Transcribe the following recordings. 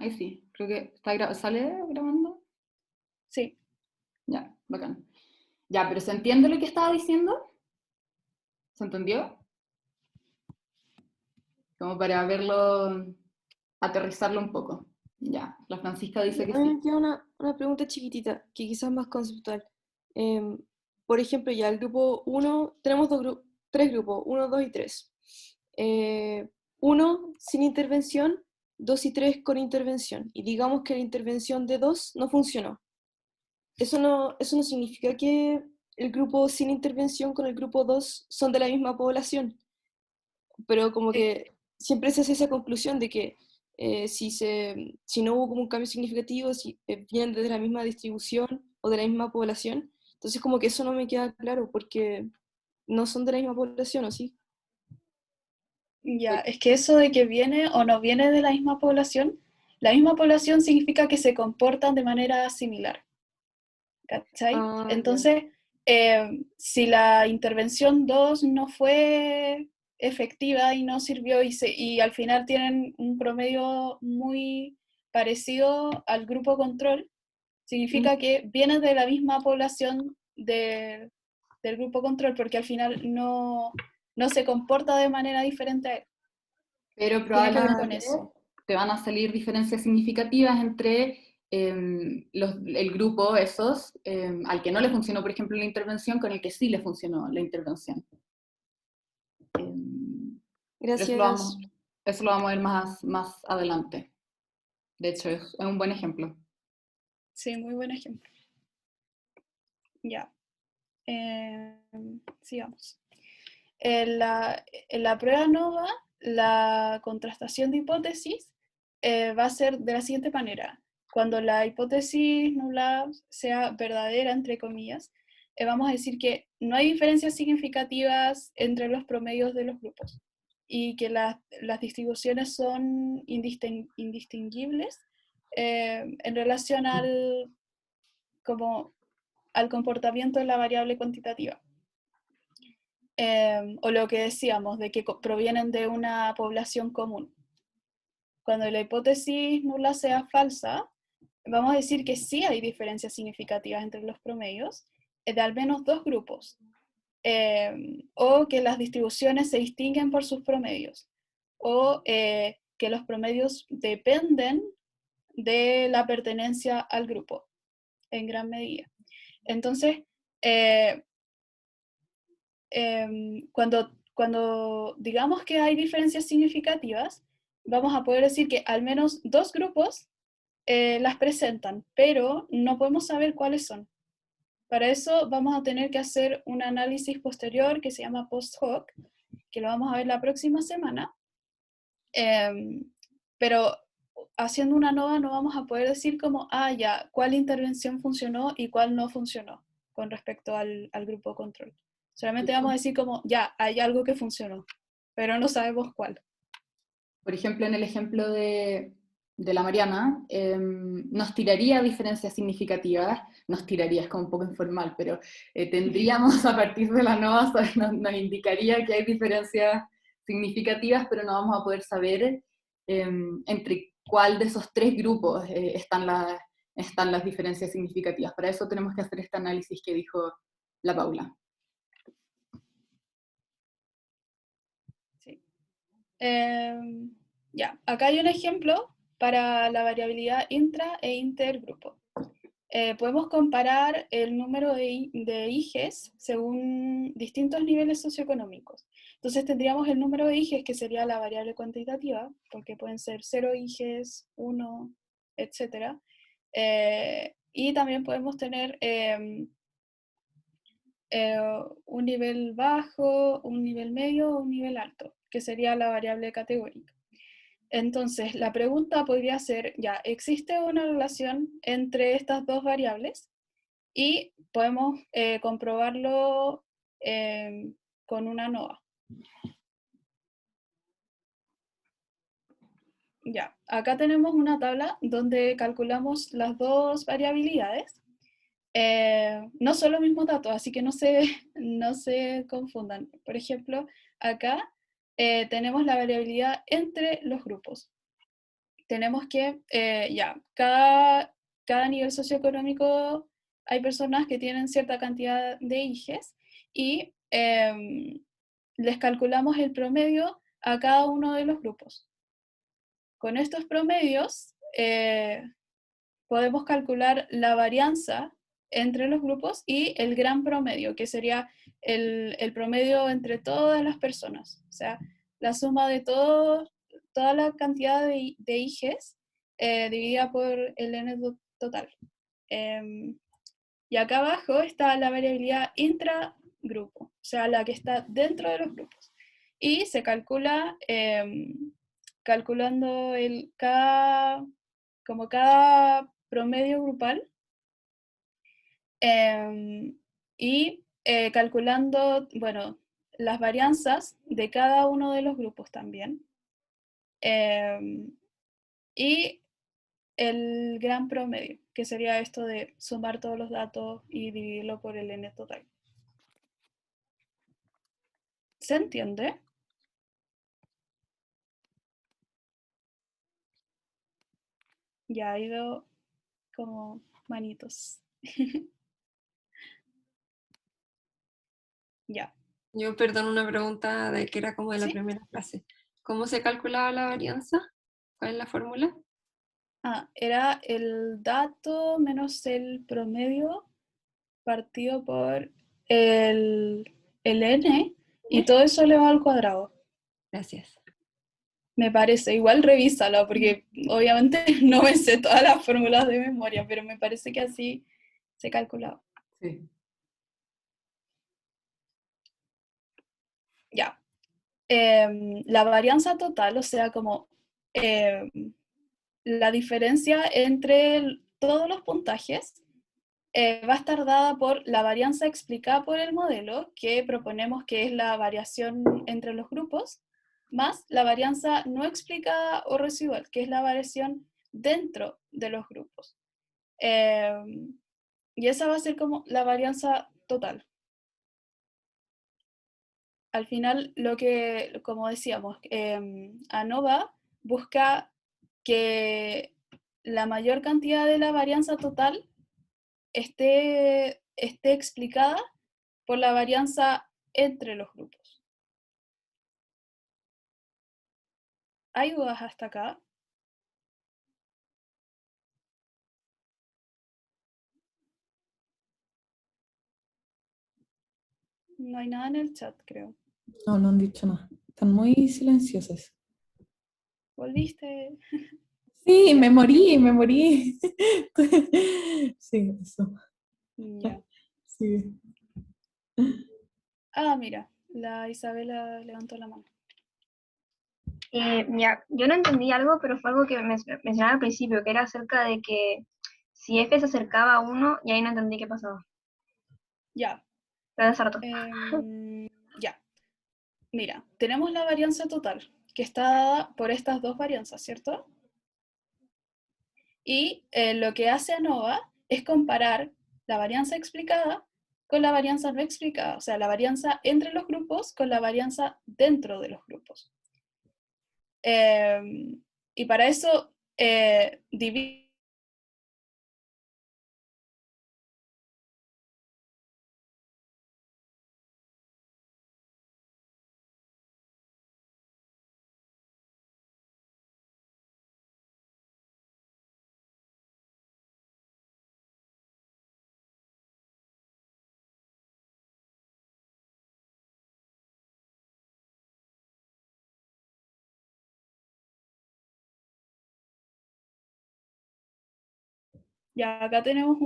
ahí sí. Creo que ¿sale grabando? Sí. Ya, bacán. Ya, pero ¿se entiende lo que estaba diciendo? ¿Se entendió? Como para verlo, aterrizarlo un poco. Ya, la Francisca dice que A mí sí. me queda una pregunta chiquitita, que quizás más conceptual. Em, por ejemplo, ya el grupo uno tenemos tres grupos, uno 2 y 3. 1 sin intervención, 2 y 3 con intervención. Y digamos que la intervención de 2 no funcionó. Eso no significa que el grupo sin intervención con el grupo 2 son de la misma población, pero como que siempre se hace esa conclusión de que si no hubo como un cambio significativo, si vienen de la misma distribución o de la misma población, entonces como que eso no me queda claro, porque no son de la misma población, ¿o sí? Pues, Ya, es que eso de que viene o no viene de la misma población significa que se comportan de manera similar, ¿cachai? ah, ya. Entonces, si la intervención 2 no fue efectiva y no sirvió y al final tienen un promedio muy parecido al grupo control, Mm. significa que vienen de la misma población del grupo control, porque al final no se comporta de manera diferente a él. Pero Tiene que ver con probablemente eso. te van a salir diferencias significativas entre el grupo esos, al que no le funcionó, por ejemplo, la intervención, con el que sí le funcionó la intervención. Pero Gracias. eso lo vamos a ver más adelante. De hecho, Sí, es un buen ejemplo. sí, muy buen ejemplo. Ya, sigamos. En la prueba NOVA, la contrastación de hipótesis va a ser de la siguiente manera. Cuando la hipótesis nula sea verdadera, entre comillas, vamos a decir que no hay diferencias significativas entre los promedios de los grupos y que las distribuciones son indistinguibles en relación como, al comportamiento de la variable cuantitativa. O lo que decíamos, de que provienen de una población común. Cuando la hipótesis nula sea falsa, vamos a decir que sí hay diferencias significativas entre los promedios de al menos dos grupos, o que las distribuciones se distinguen por sus promedios, o que los promedios dependen de la pertenencia al grupo, en gran medida. Entonces, eh, cuando digamos que hay diferencias significativas, vamos a poder decir que al menos dos grupos las presentan, pero no podemos saber cuáles son. Para eso vamos a tener que hacer un análisis posterior que se llama post hoc, que lo vamos a ver la próxima semana. Pero haciendo una nova no vamos a poder decir como, ya, cuál intervención funcionó y cuál no funcionó con respecto al grupo control. Solamente vamos a decir como, ya, hay algo que funcionó, pero no sabemos cuál. Por ejemplo, en el ejemplo de la Mariana, nos tiraría diferencias significativas, nos tiraría, es como un poco informal, pero tendríamos a partir de la NOVA, nos indicaría que hay diferencias significativas, pero no vamos a poder saber entre cuál de esos tres grupos están las diferencias significativas. Para eso tenemos que hacer este análisis que dijo la Paula. Sí. Ya, acá hay un ejemplo para la variabilidad intra e intergrupo. Podemos comparar el número de hijes según distintos niveles socioeconómicos. Entonces tendríamos el número de hijes, que sería la variable cuantitativa, porque pueden ser 0 hijes, 1, etc. Y también podemos tener un nivel bajo, un nivel medio o un nivel alto, que sería la variable categórica. Entonces, la pregunta podría ser, ya, ¿existe una relación entre estas dos variables? Y podemos comprobarlo con una NOVA. Ya, acá tenemos una tabla donde calculamos las dos variabilidades. No son los mismos datos, así que no se confundan. Por ejemplo, acá tenemos la variabilidad entre los grupos. tenemos que, cada nivel socioeconómico hay personas que tienen cierta cantidad de hijes y les calculamos el promedio a cada uno de los grupos. Con estos promedios podemos calcular la varianza entre los grupos y el gran promedio, que sería el promedio entre todas las personas. O sea, la suma de toda la cantidad de hijes dividida por el n total. Y acá abajo está la variabilidad intragrupo, o sea, la que está dentro de los grupos. Y se calcula calculando como cada promedio grupal y calculando, bueno, las varianzas de cada uno de los grupos también. Y el gran promedio, que sería esto de sumar todos los datos y dividirlo por el n total. ¿Se entiende? Ya ha ido como manitos. Ya. Yo, perdón, una pregunta de que era como de la ¿Sí? primera clase. ¿Cómo se calculaba la varianza? ¿Cuál es la fórmula? Era el dato menos el promedio partido por el n y todo eso elevado al cuadrado. Gracias. Me parece, igual revísalo, porque obviamente no me sé todas las fórmulas de memoria, pero me parece que así se calculaba. Sí. Ya. La varianza total, o sea, como la diferencia entre todos los puntajes, va a estar dada por la varianza explicada por el modelo, que proponemos que es la variación entre los grupos, más la varianza no explicada o residual, que es la variación dentro de los grupos. Y esa va a ser como la varianza total. Al final, como decíamos, ANOVA busca que la mayor cantidad de la varianza total esté explicada por la varianza entre los grupos. ¿Hay dudas hasta acá? No hay nada en el chat, creo. No, no han dicho nada. Están muy silenciosas. ¿Volviste? Sí, me morí, me morí. Sí, eso. Ya. Sí. Mira, la Isabela levantó la mano. Ya, yo no entendí algo, pero fue algo que mencionaba al principio, que era acerca de que si F se acercaba a 1, y ahí no entendí qué pasaba. Ya. Pero hace rato. Ya. Mira, tenemos la varianza total, que está dada por estas dos varianzas, ¿cierto? Y lo que hace ANOVA es comparar la varianza explicada con la varianza no explicada, o sea, la varianza entre los grupos con la varianza dentro de los grupos. Y para eso divide ya acá tenemos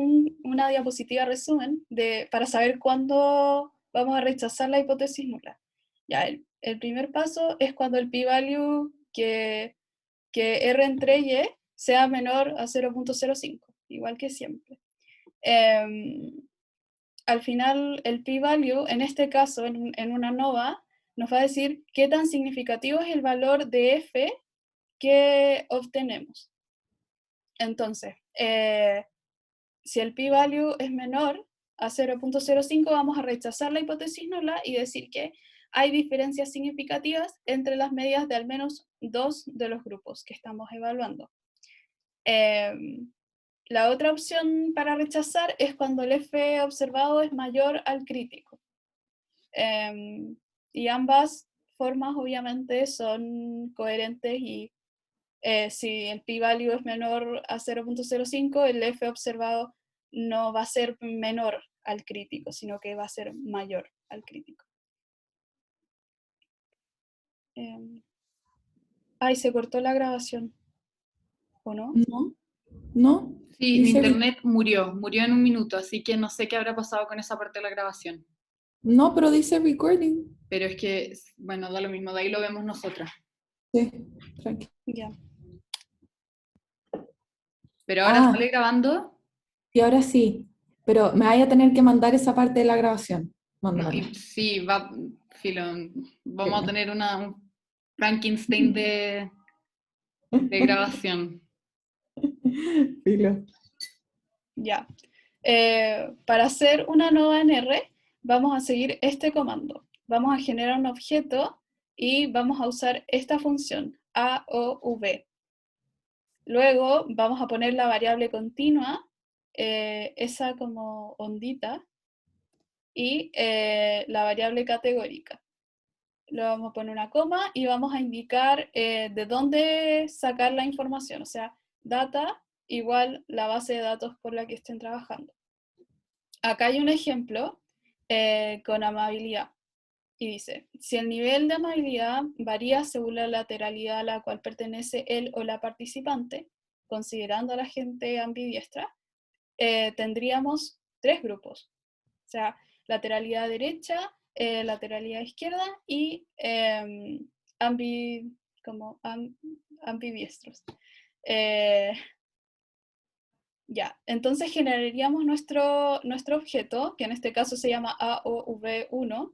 una diapositiva resumen para saber cuándo vamos a rechazar la hipótesis nula. Ya, el primer paso es cuando el p-value que R entre Y sea menor a 0.05, igual que siempre. Al final, el p-value, en este caso, en una ANOVA, nos va a decir qué tan significativo es el valor de f que obtenemos. Entonces, si el p-value es menor a 0.05, vamos a rechazar la hipótesis nula y decir que hay diferencias significativas entre las medias de al menos 2 de los grupos que estamos evaluando. La otra opción para rechazar es cuando el F observado es mayor al crítico. Y ambas formas obviamente son coherentes y si el p-value es menor a 0.05, el F observado no va a ser menor al crítico, sino que va a ser mayor al crítico. Ay, se cortó la grabación, ¿o no? ¿No? ¿No? Sí, mi Dice internet murió en un minuto, así que no sé qué habrá pasado con esa parte de la grabación. No, pero dice recording. Pero es que, bueno, da lo mismo, de ahí lo vemos nosotras. Sí, tranqui. Ya. Pero ahora Ah, sale grabando. y ahora sí, pero me vaya a tener que mandar esa parte de la grabación. Mándamela. Sí, va, filo, vamos a Filo. tener un Frankenstein de grabación. Filo. Ya. Para hacer una nova en R, vamos a seguir este comando. Vamos a generar un objeto y vamos a usar esta función, AOV. Luego vamos a poner la variable continua, esa como ondita, y la variable categórica. Luego vamos a poner una coma y vamos a indicar de dónde sacar la información, o sea, data igual la base de datos por la que estén trabajando. Acá hay un ejemplo con amabilidad. Y dice, si el nivel de amabilidad varía según la lateralidad a la cual pertenece él o la participante, considerando a la gente ambidiestra, tendríamos 3 grupos. O sea, lateralidad derecha, lateralidad izquierda y ambidiestros. Ya, entonces generaríamos nuestro objeto, que en este caso se llama AOV1,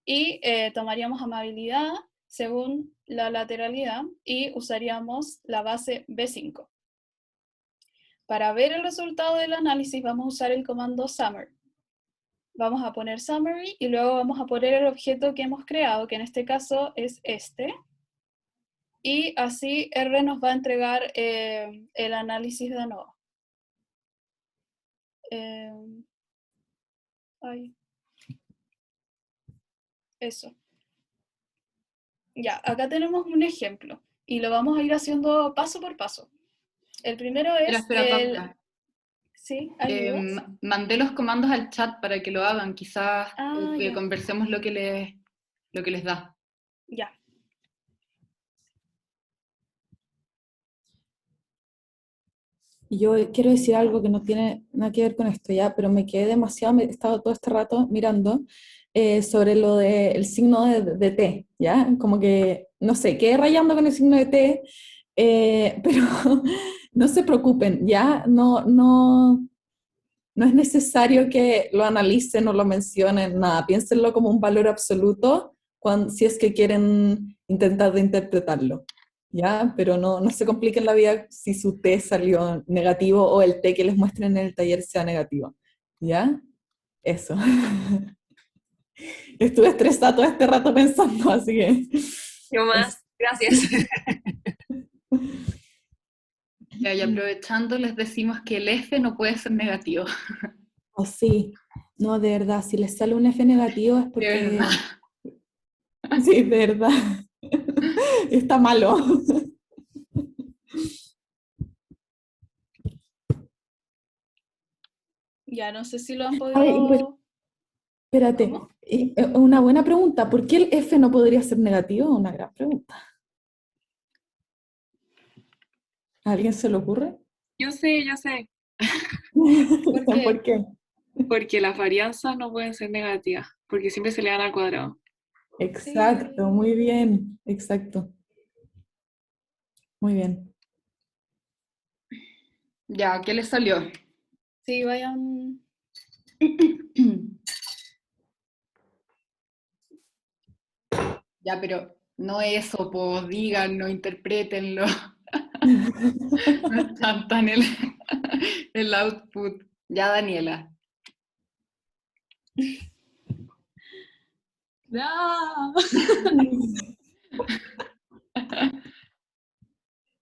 y tomaríamos amabilidad según la lateralidad y usaríamos la base B5. Para ver el resultado del análisis vamos a usar el comando summary. Vamos a poner summary y luego vamos a poner el objeto que hemos creado, que en este caso es este. Y así R nos va a entregar el análisis de ANOVA. Eso. Ya, acá tenemos un ejemplo y lo vamos a ir haciendo paso por paso. El primero es Espera, Paula. ¿Sí? ¿Hay dudas? Mandé los comandos al chat para que lo hagan, quizás que Ya. conversemos lo que les da. Ya. Y yo quiero decir algo que no tiene nada que ver con esto ya, pero me quedé demasiado, he estado todo este rato mirando sobre lo del signo de T, ¿ya? Como que, no sé, quedé rayando con el signo de T, pero no se preocupen, ¿ya? No es necesario que lo analicen o lo mencionen, nada, piénsenlo como un valor absoluto si es que quieren intentar de interpretarlo. ¿Ya? Pero no se compliquen la vida si su T salió negativo o el T que les muestren en el taller sea negativo. ¿Ya? Eso. Estuve estresada todo este rato pensando, así que... Yo más, gracias. Ya, y aprovechando les decimos que el F no puede ser negativo. Oh, sí. No, de verdad, si les sale un F negativo es De porque... verdad. Sí, de verdad. Está malo. Ya, no sé si lo han Ay, podido... espérate, ¿Cómo? una buena pregunta. ¿Por qué el F no podría ser negativo? Una gran pregunta. ¿A alguien se le ocurre? Yo sé. ¿Por qué? ¿Por qué? Porque las varianzas no pueden ser negativas, porque siempre se le dan al cuadrado. Exacto, Sí. muy bien, exacto. Muy bien. Ya, ¿qué les salió? Sí, vayan... Ya, pero no eso, pues díganlo, interprétenlo. No es tanta en el output. Ya, Daniela. ¡No!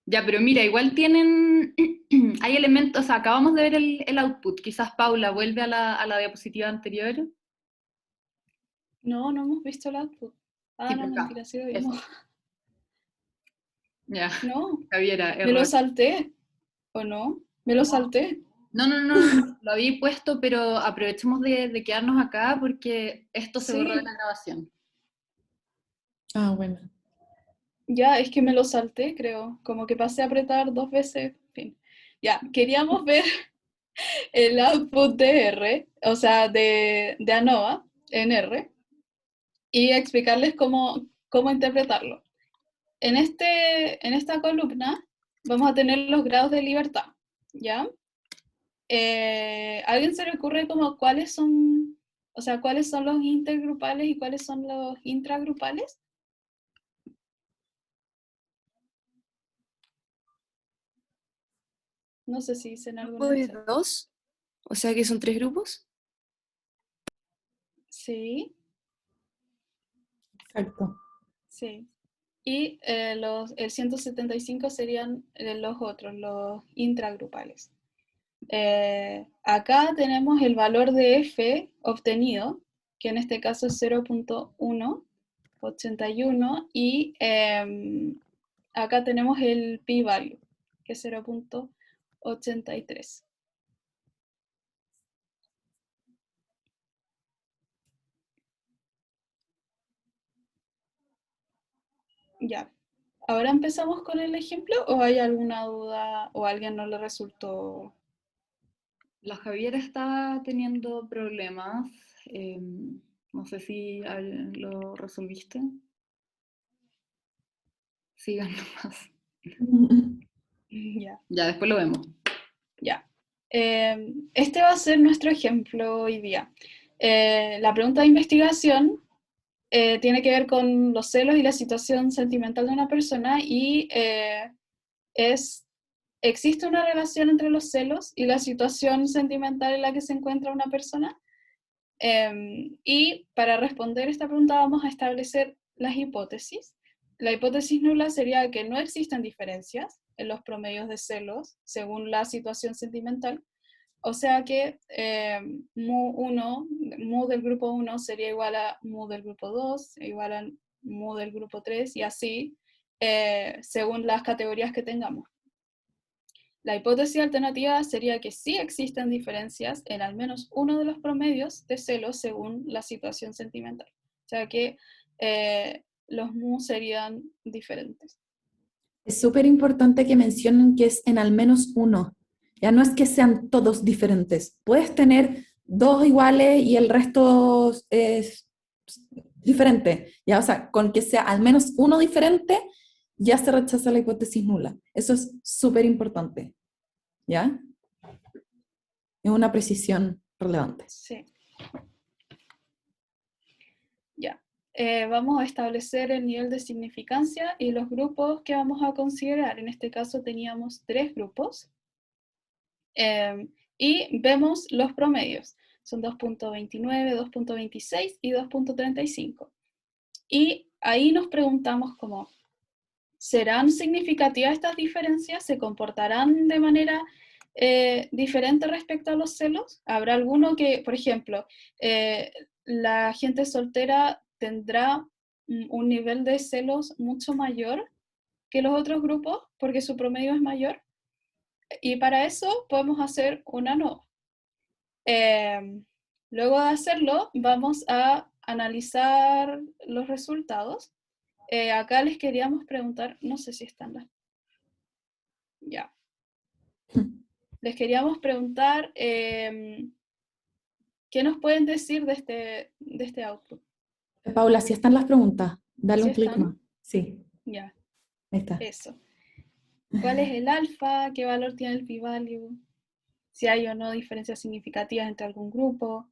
Ya, pero mira, igual tienen, hay elementos, o sea, acabamos de ver el output, quizás Paula vuelve a la diapositiva anterior. No, no hemos visto el output. Sí, Ah, no, por acá. mentira, sí lo Eso. vimos. Ya, No, Javiera, me lo error. salté. ¿O no? Me lo salté. No, lo había puesto, pero aprovechemos de quedarnos acá porque esto se borró de Sí, la grabación. Ah, bueno. ya, es que me lo salté, creo. Como que pasé a apretar 2 veces. En fin. Ya, queríamos ver el output de R, o sea, de ANOVA en R, y explicarles cómo interpretarlo. En esta columna vamos a tener los grados de libertad, ¿ya? ¿A alguien se le ocurre como cuáles son, o sea, cuáles son los intergrupales y cuáles son los intragrupales? No sé si dicen algo en Grupo el de chat. 2, o sea que son 3 grupos. Sí, Exacto. sí. Y el 175 serían los otros, los intragrupales. Acá tenemos el valor de F obtenido, que en este caso es 0.181, y acá tenemos el p-value, que es 0.83. Ya. ¿Ahora empezamos con el ejemplo o hay alguna duda o a alguien no le resultó? La Javiera estaba teniendo problemas. No sé si lo resolviste. Sigan nomás. Ya. Ya, después lo vemos. Ya. Este va a ser nuestro ejemplo hoy día. La pregunta de investigación tiene que ver con los celos y la situación sentimental de una persona y ¿existe una relación entre los celos y la situación sentimental en la que se encuentra una persona? Y para responder esta pregunta vamos a establecer las hipótesis. La hipótesis nula sería que no existen diferencias en los promedios de celos según la situación sentimental. O sea que mu del grupo 1 sería igual a mu del grupo 2, igual a mu del grupo 3 y así según las categorías que tengamos. La hipótesis alternativa sería que sí existen diferencias en al menos uno de los promedios de celos según la situación sentimental. O sea que los mu serían diferentes. Es súper importante que mencionen que es en al menos uno. Ya no es que sean todos diferentes. Puedes tener dos iguales y el resto es diferente. Ya, o sea, con que sea al menos uno diferente, ya se rechaza la hipótesis nula. Eso es súper importante. ¿Ya? Es una precisión relevante. Sí. Ya. Vamos a establecer el nivel de significancia y los grupos que vamos a considerar. En este caso teníamos 3 grupos. Y vemos los promedios. Son 2.29, 2.26 y 2.35. Y ahí nos preguntamos cómo, ¿serán significativas estas diferencias? ¿Se comportarán de manera diferente respecto a los celos? ¿Habrá alguno que, por ejemplo, la gente soltera tendrá un nivel de celos mucho mayor que los otros grupos porque su promedio es mayor? Y para eso podemos hacer una ANOVA. Luego de hacerlo, vamos a analizar los resultados. Acá les queríamos preguntar, no sé si están las... Ya. Les queríamos preguntar, ¿qué nos pueden decir de este output? Paula, si están las preguntas, dale ¿Sí un clic están? más. Sí, Ya, ahí está. eso. ¿Cuál es el alfa? ¿Qué valor tiene el p-value? Si hay o no diferencias significativas entre algún grupo.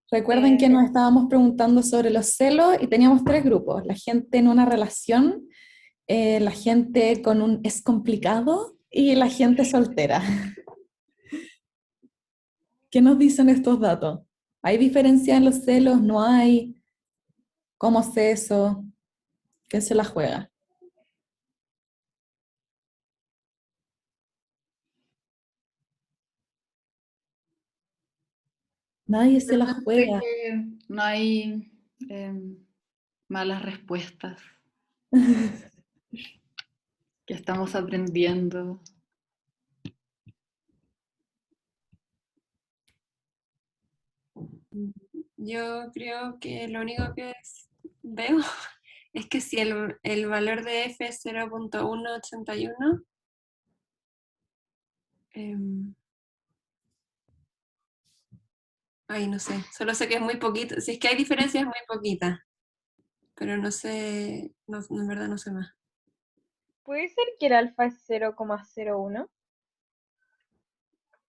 Recuerden que nos estábamos preguntando sobre los celos y teníamos 3 grupos. La gente en una relación, la gente con un es complicado y la gente soltera. ¿Qué nos dicen estos datos? ¿Hay diferencia en los celos? ¿No hay? ¿Cómo sé eso? ¿Quién se la juega? Nadie se la Realmente juega. que no hay malas respuestas, que estamos aprendiendo. Yo creo que lo único que veo es que si el valor de f es 0.181, ay, no sé, solo sé que es muy poquito. Si es que hay diferencias, es muy poquita, pero no sé, no, en verdad no sé más. ¿Puede ser que el alfa es 0,01?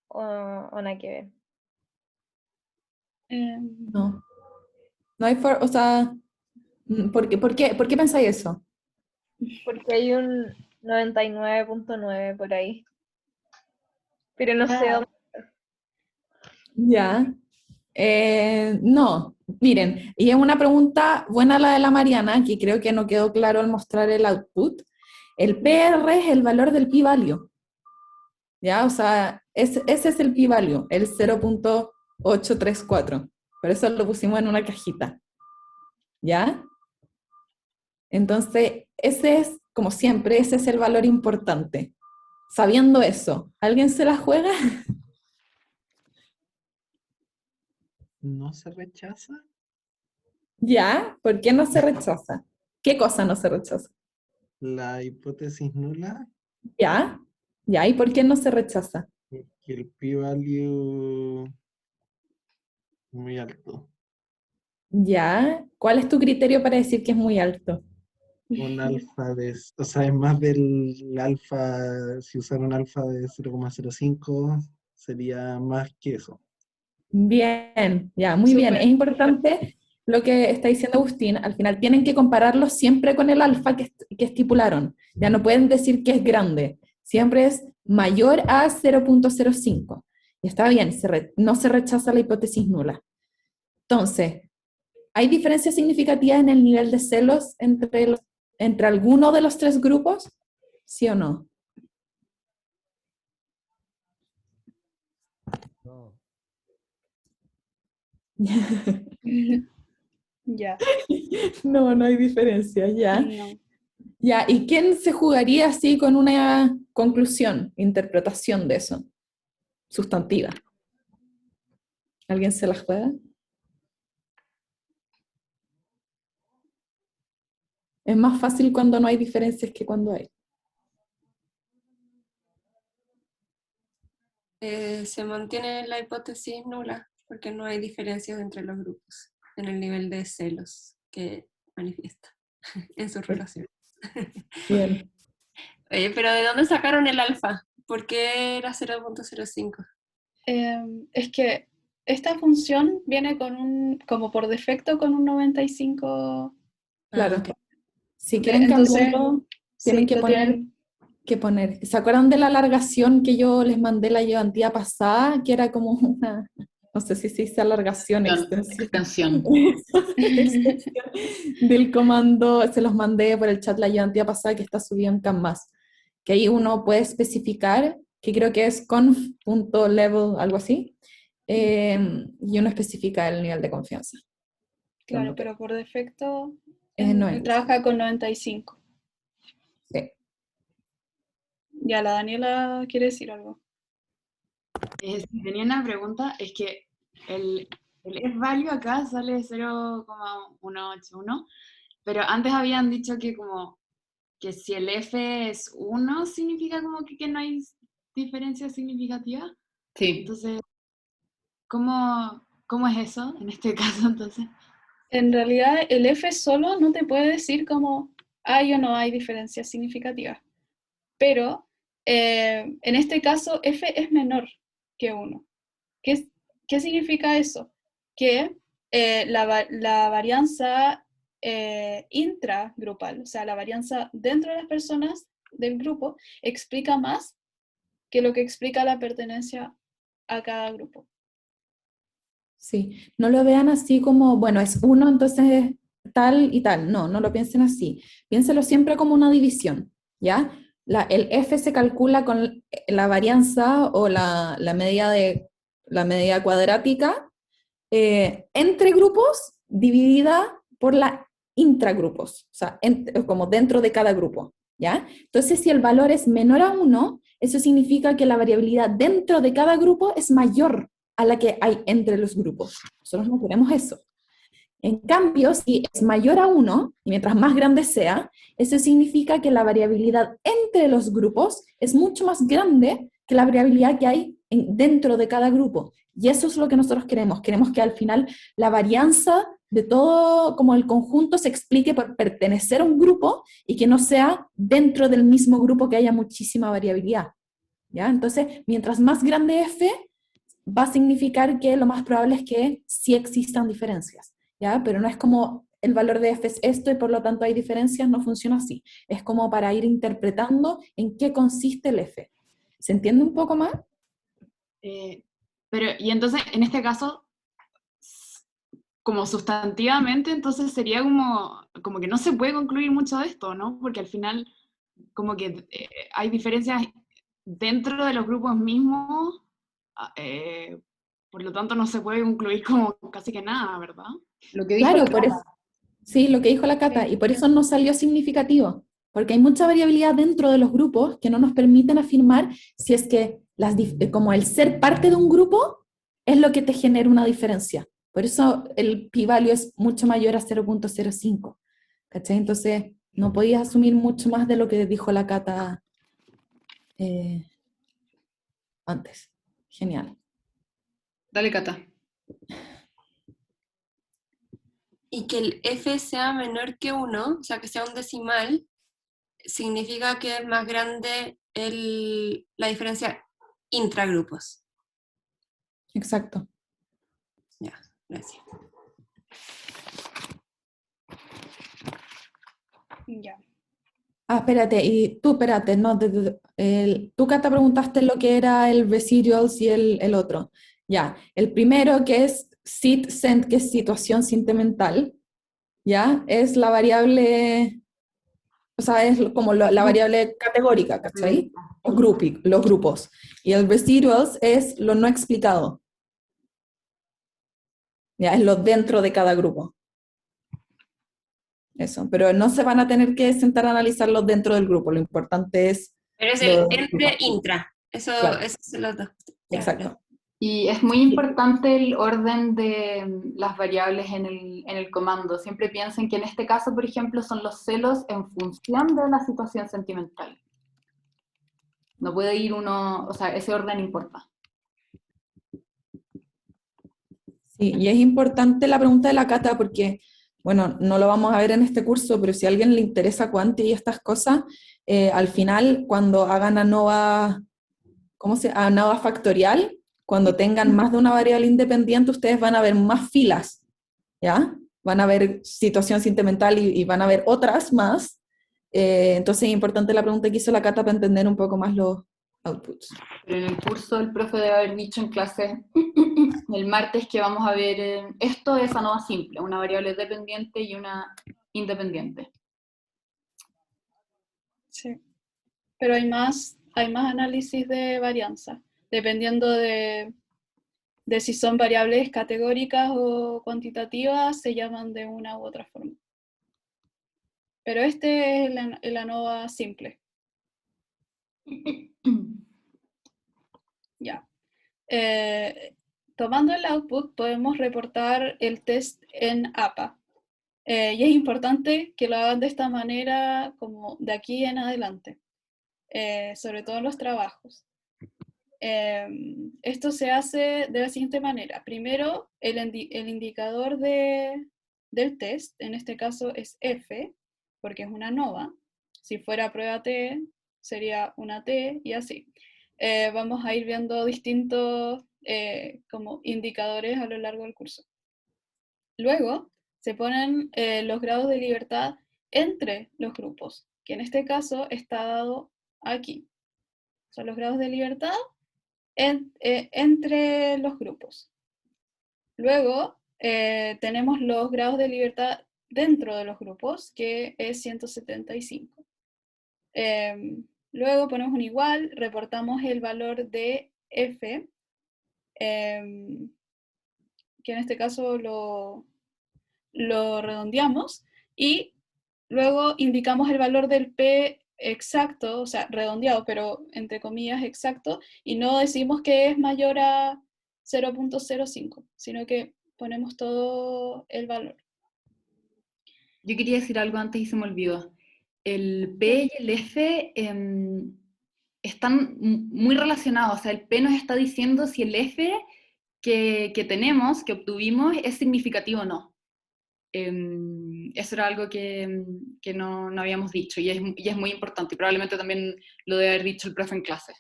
¿O nada que ver? No. No hay o sea, ¿por qué pensáis eso? Porque hay un 99,9 por ahí. Pero no sé Ah, dónde. Ya. No, miren, y es una pregunta buena la de la Mariana, que creo que no quedó claro al mostrar el output. El PR es el valor del p-value, ¿ya? O sea, ese es el p-value, el 0.834. Por eso lo pusimos en una cajita, ¿ya? Entonces, ese es, como siempre, ese es el valor importante. Sabiendo eso, ¿alguien se la juega? ¿No se rechaza? ¿Ya? ¿Por qué no se rechaza? ¿Qué cosa no se rechaza? La hipótesis nula, ¿Ya? ¿Ya? ¿Y por qué no se rechaza? que el p-value muy alto. ¿Ya? ¿Cuál es tu criterio para decir que es muy alto? Un alfa o sea, es más del alfa, si usara un alfa de 0,05 sería más que eso. Bien, ya, muy bien. Es súper. importante lo que está diciendo Agustín. Al final tienen que compararlo siempre con el alfa que estipularon. Ya no pueden decir que es grande. Siempre es mayor a 0.05. Y está bien, no se rechaza la hipótesis nula. Entonces, ¿hay diferencias significativas en el nivel de celos entre alguno de los tres grupos? ¿Sí o no? No. Ya, No, no hay diferencia, ya. no. Ya, ¿y quién se jugaría así con una conclusión, interpretación de eso? Sustantiva. ¿Alguien se la juega? Es más fácil cuando no hay diferencias que cuando hay. Se mantiene la hipótesis nula porque no hay diferencias entre los grupos en el nivel de celos que manifiesta en sus relaciones. Bien. Oye, pero ¿de dónde sacaron el alfa? ¿Por qué era 0.05? Es que esta función viene con como por defecto con un 95. Claro. Ok. Si quieren Entonces, cambiarlo, tienen sí, que lo poner, tienen. ¿Se acuerdan de la alargación que yo les mandé la llevantía pasada? Que era como una, no sé si se dice alargación, extensión. Extensión. Extensión del comando, se los mandé por el chat la llevantía pasada que está subido en Canvas, que ahí uno puede especificar, que creo que es conf.level, algo así, y uno especifica el nivel de confianza. Con Claro, lo que pero por defecto es trabaja con 95. sí. Ya, la Daniela quiere decir algo. Si tenía una pregunta, es que el F-value acá sale 0,181, pero antes habían dicho que como que si el F es 1 significa como que no hay diferencia significativa. Sí. Entonces, ¿cómo es eso en este caso entonces? En realidad, el F solo no te puede decir como hay o no hay diferencias significativas. Pero en este caso, F es menor que 1. ¿Qué significa eso? Que la varianza intragrupal, o sea, la varianza dentro de las personas del grupo, explica más que lo que explica la pertenencia a cada grupo. Sí, no lo vean así como, bueno, es uno, entonces tal y tal. No, no lo piensen así. Piénselo siempre como una división, ¿ya? El F se calcula con la varianza o la medida cuadrática entre grupos dividida por la intragrupos, o sea, como dentro de cada grupo, ¿ya? Entonces, si el valor es menor a 1, eso significa que la variabilidad dentro de cada grupo es mayor a la que hay entre los grupos. Nosotros no queremos eso. En cambio, si es mayor a 1, y mientras más grande sea, eso significa que la variabilidad entre los grupos es mucho más grande que la variabilidad que hay dentro de cada grupo. Y eso es lo que nosotros queremos. Queremos que al final la varianza de todo, como el conjunto, se explique por pertenecer a un grupo y que no sea dentro del mismo grupo que haya muchísima variabilidad, ¿ya? Entonces, mientras más grande F, va a significar que lo más probable es que sí existan diferencias, ¿ya? Pero no es como el valor de F es esto y por lo tanto hay diferencias, no funciona así. Es como para ir interpretando en qué consiste el F. ¿Se entiende un poco más? Pero, y entonces, en este caso, como sustantivamente, entonces sería como que no se puede concluir mucho de esto, ¿no? Porque al final, como que hay diferencias dentro de los grupos mismos, por lo tanto no se puede concluir como casi que nada, ¿verdad? Lo que dijo Claro, la por Cata. eso, sí, lo que dijo la Cata, y por eso no salió significativo, porque hay mucha variabilidad dentro de los grupos que no nos permiten afirmar si es que como el ser parte de un grupo es lo que te genera una diferencia. Por eso el p-value es mucho mayor a 0.05, ¿cachai? Entonces no podías asumir mucho más de lo que dijo la Cata antes. Genial. Dale, Cata. Y que el F sea menor que 1, o sea, que sea un decimal, significa que es más grande la diferencia intragrupos. Exacto. Ya, gracias. Ya. Ah, espérate, y tú, espérate, no, tú, Cata, preguntaste lo que era el residuals y el otro. Ya, el primero que es sit-sent, que es situación sentimental, ya, es la variable, o sea, es como la variable categórica, ¿cachai? Los grupos. Y el residuals es lo no explicado, ya, es lo dentro de cada grupo. Eso, pero no se van a tener que sentar a analizarlos dentro del grupo, lo importante es... Pero es lo- el entre intra. Eso, Claro, esos son los dos. Ya, exacto. Y es muy importante el orden de las variables en el comando. Siempre piensen que en este caso, por ejemplo, son los celos en función de la situación sentimental. No puede ir uno, o sea, ese orden importa. Sí, y es importante la pregunta de la Cata porque, bueno, no lo vamos a ver en este curso, pero si a alguien le interesa Quanti y estas cosas, al final, cuando hagan ANOVA, ANOVA factorial, cuando tengan más de una variable independiente, ustedes van a ver más filas, ¿ya? Van a ver situación sentimental y van a ver otras más. Entonces es importante la pregunta que hizo la Cata para entender un poco más los outputs. Pero en el curso el profe debe haber dicho en clase el martes que vamos a ver, esto es ANOVA simple, una variable dependiente y una independiente. Sí. Pero hay más análisis de varianza, dependiendo de si son variables categóricas o cuantitativas, se llaman de una u otra forma. Pero este es el ANOVA simple. Ya. Tomando el output, podemos reportar el test en APA. Y es importante que lo hagan de esta manera, como de aquí en adelante, sobre todo en los trabajos. Esto se hace de la siguiente manera. Primero, el indicador del test, en este caso es F, porque es una ANOVA. Si fuera prueba T, sería una T y así. Vamos a ir viendo distintos como indicadores a lo largo del curso. Luego, se ponen los grados de libertad entre los grupos, que en este caso está dado aquí. Son los grados de libertad entre los grupos. Luego tenemos los grados de libertad dentro de los grupos, que es 175. Luego ponemos un igual, reportamos el valor de F, que en este caso lo redondeamos, y luego indicamos el valor del P exacto, o sea, redondeado, pero entre comillas exacto, y no decimos que es mayor a 0.05, sino que ponemos todo el valor. Yo quería decir algo antes y se me olvidó. El P y el F están muy relacionados, o sea, el P nos está diciendo si el F que tenemos, que obtuvimos, es significativo o no. Eso era algo que no habíamos dicho y es muy importante, y probablemente también lo debe haber dicho el profe en clase.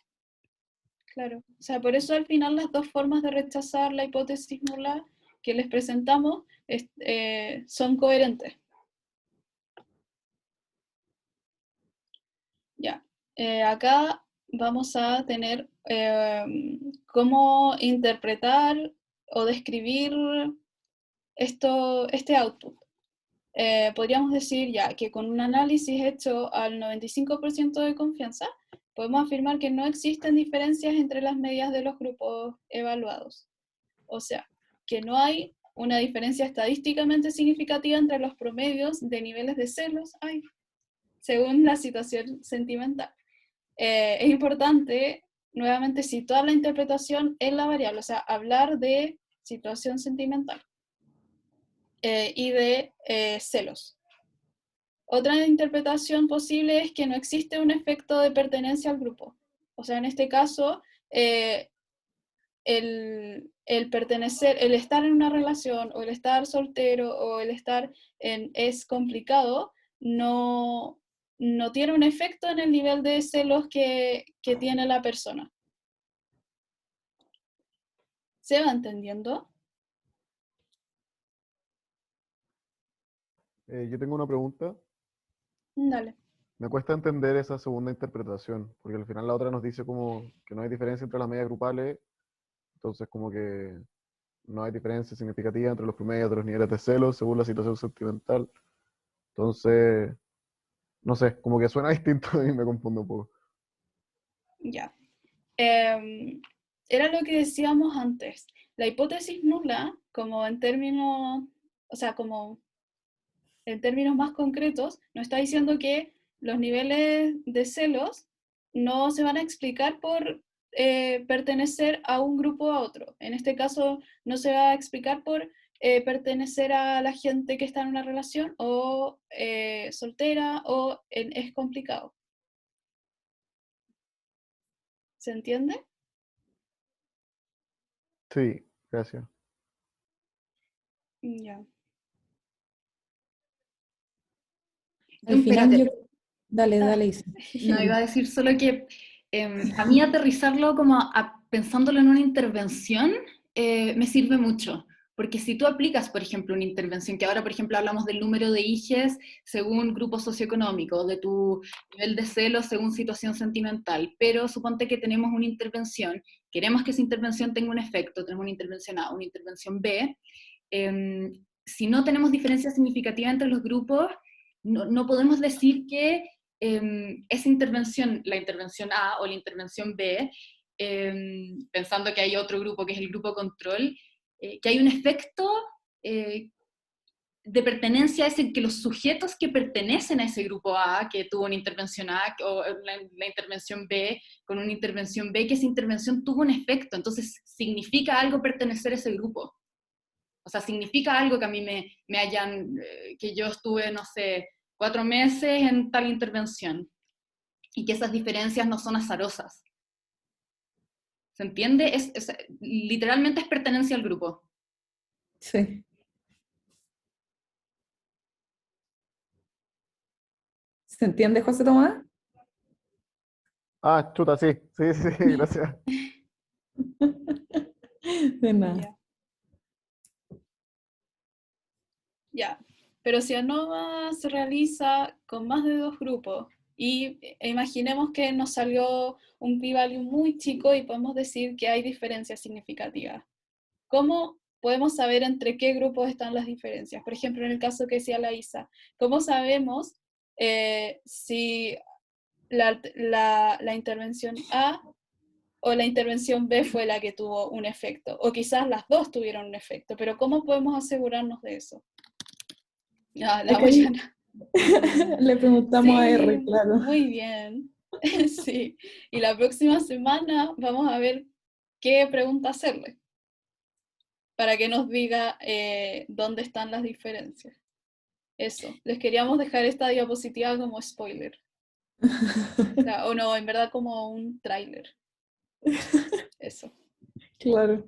Claro, o sea, por eso al final las dos formas de rechazar la hipótesis nula que les presentamos son coherentes. Ya, acá vamos a tener cómo interpretar o describir este output. Podríamos decir ya que con un análisis hecho al 95% de confianza, podemos afirmar que no existen diferencias entre las medias de los grupos evaluados. O sea, que no hay una diferencia estadísticamente significativa entre los promedios de niveles de celos, según la situación sentimental. Es importante, nuevamente, situar la interpretación en la variable, o sea, hablar de situación sentimental y de celos. Otra interpretación posible es que no existe un efecto de pertenencia al grupo. O sea, en este caso, el pertenecer, el estar en una relación, o el estar soltero, o el estar es complicado, no tiene un efecto en el nivel de celos que tiene la persona. ¿Se va entendiendo? Yo tengo una pregunta. Dale. Me cuesta entender esa segunda interpretación, porque al final la otra nos dice como que no hay diferencia entre las medias grupales, entonces como que no hay diferencia significativa entre los promedios de los niveles de celos según la situación sentimental. Entonces, no sé, como que suena distinto y me confundo un poco. Ya. Era lo que decíamos antes. La hipótesis nula, como en términos, o sea, como en términos más concretos, nos está diciendo que los niveles de celos no se van a explicar por pertenecer a un grupo o a otro. En este caso, no se va a explicar por pertenecer a la gente que está en una relación o soltera o es complicado. ¿Se entiende? Sí, gracias. Ya. Al final Espérate. Dale, Isa. No, iba a decir solo que a mí aterrizarlo como pensándolo en una intervención me sirve mucho, porque si tú aplicas, por ejemplo, una intervención, que ahora, por ejemplo, hablamos del número de hijes según grupo socioeconómico, de tu nivel de celos según situación sentimental, pero suponte que tenemos una intervención, queremos que esa intervención tenga un efecto, tenemos una intervención A, una intervención B, si no tenemos diferencia significativa entre los grupos, no podemos decir que esa intervención, la intervención A o la intervención B, pensando que hay otro grupo que es el grupo control, que hay un efecto de pertenencia, es decir, que los sujetos que pertenecen a ese grupo A, que tuvo una intervención A, o la intervención B, con una intervención B, que esa intervención tuvo un efecto, entonces significa algo pertenecer a ese grupo. O sea, significa algo que a mí me hayan, que yo estuve, no sé, 4 meses en tal intervención, y que esas diferencias no son azarosas. ¿Se entiende? Literalmente es pertenencia al grupo. Sí. ¿Se entiende, José Tomás? Ah, chuta, sí, gracias. De nada. Ya, pero si ANOVA se realiza con más de 2 grupos y imaginemos que nos salió un p-value muy chico y podemos decir que hay diferencias significativas. ¿Cómo podemos saber entre qué grupos están las diferencias. Por ejemplo, en el caso que decía la Isa, ¿cómo sabemos si la intervención A o la intervención B fue la que tuvo un efecto? O quizás las dos tuvieron un efecto, pero ¿cómo podemos asegurarnos de eso? Ah, la Es que ahí Boyana. le preguntamos a R, Sí, claro. muy bien. Sí, y la próxima semana vamos a ver qué pregunta hacerle para que nos diga dónde están las diferencias. Eso, les queríamos dejar esta diapositiva como spoiler. O no, en verdad como un tráiler. Eso. Claro.